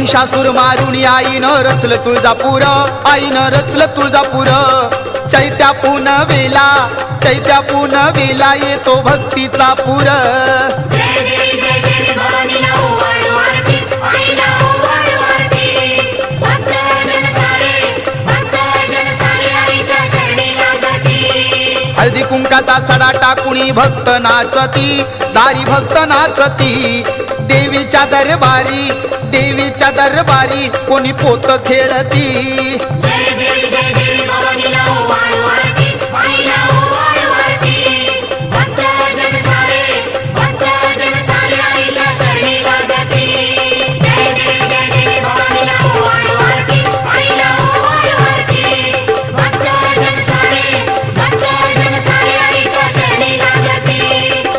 महिषासुर मारुणी आईनं रचलं तुळजापूर, आईनं रचलं तुळजापूर. चैत्या पुनवेला, चैत्या पुनवेला येतो भक्तीचा पूर. हळदी कुंकाचा सडा टाकुणी भक्त नाचती, दारी भक्त नाचती. देवीच्या दरबारी, देवीच्या दरबारी कोणी पोत खेळती. जय देवी भवानीला